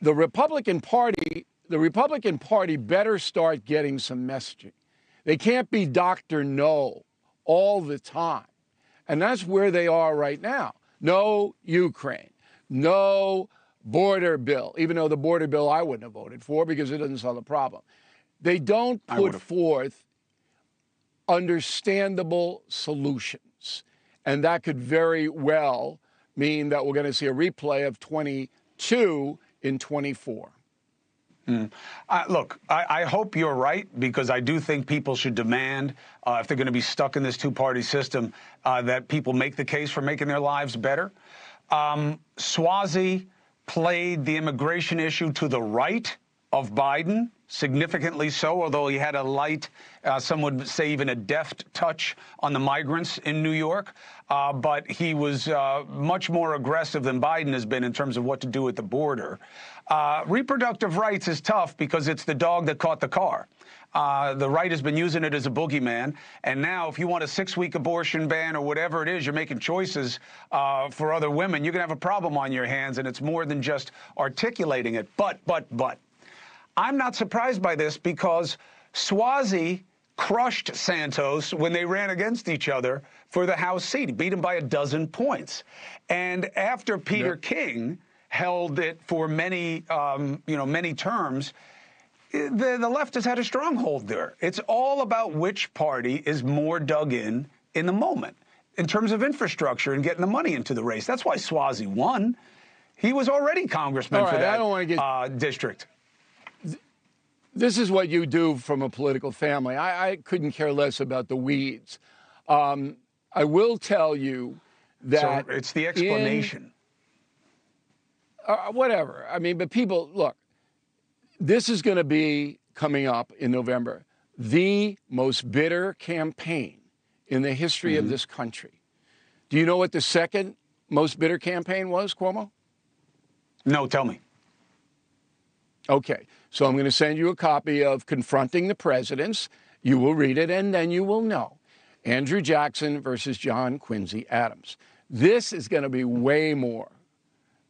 the Republican Party better start getting some messaging. They can't be Dr. No all the time. And that's where they are right now. No Ukraine, no border bill, even though the border bill I wouldn't have voted for because it doesn't solve the problem. They don't put forth understandable solutions. And that could very well mean that we're going to see a replay of 22 in 24. Look, I hope you're right, because I do think people should demand, if they're going to be stuck in this two-party system, that people make the case for making their lives better. Swazi played the immigration issue to the right of Biden, significantly so, although he had a light, some would say even a deft touch on the migrants in New York. But he was much more aggressive than Biden has been in terms of what to do at the border. Reproductive rights is tough because it's the dog that caught the car. The right has been using it as a boogeyman. And now if you want a 6-week abortion ban or whatever it is, you're making choices for other women, you're going to have a problem on your hands. And it's more than just articulating it. But. I'm not surprised by this, because Swazi crushed Santos when they ran against each other for the House seat. He beat him by 12 points. And after Peter King held it for many, many terms, the left has had a stronghold there. It's all about which party is more dug in the moment in terms of infrastructure and getting the money into the race. That's why Swazi won. He was already congressman for that district. This is what you do from a political family. I couldn't care less about the weeds. I will tell you that... So it's the explanation. Whatever. I mean, but people, look, this is going to be, coming up in November, the most bitter campaign in the history of this country. Do you know what the second most bitter campaign was, Cuomo? No, tell me. Okay, so I'm going to send you a copy of Confronting the Presidents. You will read it, and then you will know. Andrew Jackson versus John Quincy Adams. This is going to be way more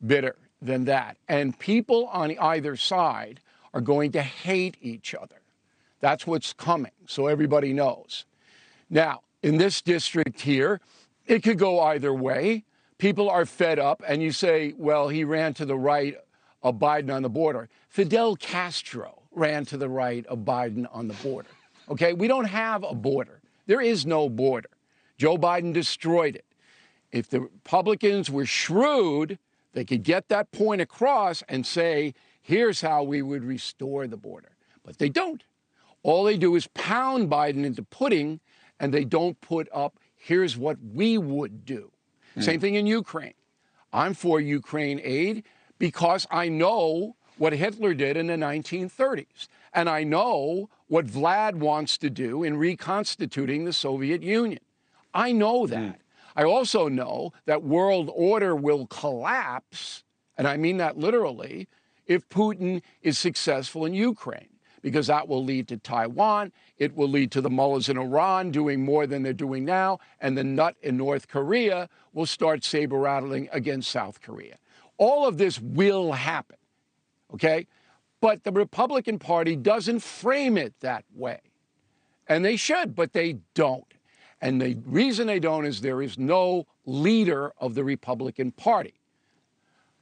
bitter than that. And people on either side are going to hate each other. That's what's coming, so everybody knows. Now, in this district here, it could go either way. People are fed up, and you say, well, he ran to the right of Biden on the border. Fidel Castro ran to the right of Biden on the border. Okay, we don't have a border. There is no border. Joe Biden destroyed it. If the Republicans were shrewd, they could get that point across and say, here's how we would restore the border. But they don't. All they do is pound Biden into pudding, and they don't put up, here's what we would do. Same thing in Ukraine. I'm for Ukraine aid because I know what Hitler did in the 1930s. And I know what Vlad wants to do in reconstituting the Soviet Union. I know that. I also know that world order will collapse, and I mean that literally, if Putin is successful in Ukraine, because that will lead to Taiwan. It will lead to the mullahs in Iran doing more than they're doing now, and the nut in North Korea will start saber-rattling against South Korea. All of this will happen, okay? But the Republican Party doesn't frame it that way. And they should, but they don't. And the reason they don't is there is no leader of the Republican Party.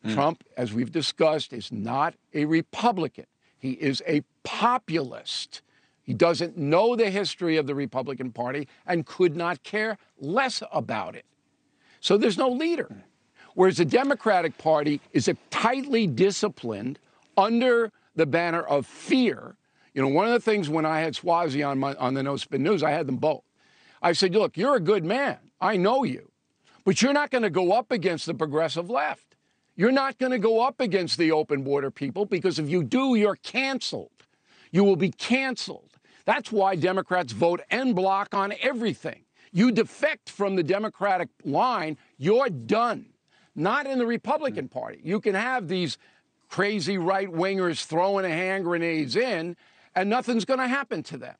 Trump, as we've discussed, is not a Republican. He is a populist. He doesn't know the history of the Republican Party and could not care less about it. So there's no leader. Whereas the Democratic Party is a tightly disciplined, under the banner of fear. You know, one of the things when I had Swazi on the No Spin News, I had them both. I said, look, you're a good man. I know you. But you're not going to go up against the progressive left. You're not going to go up against the open border people, because if you do, you're canceled. You will be canceled. That's why Democrats vote en bloc on everything. You defect from the Democratic line, you're done. Not in the Republican Party. You can have these crazy right-wingers throwing hand grenades in, and nothing's going to happen to them.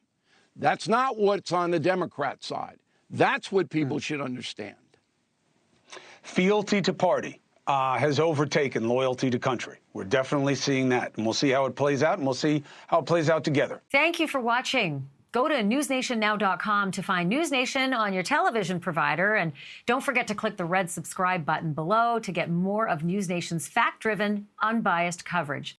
That's not what's on the Democrat side. That's what people should understand. Fealty to party. has overtaken loyalty to country. We're definitely seeing that, and we'll see how it plays out, and we'll see how it plays out together. Thank you for watching. Go to newsnationnow.com to find NewsNation on your television provider, and don't forget to click the red subscribe button below to get more of NewsNation's fact-driven, unbiased coverage.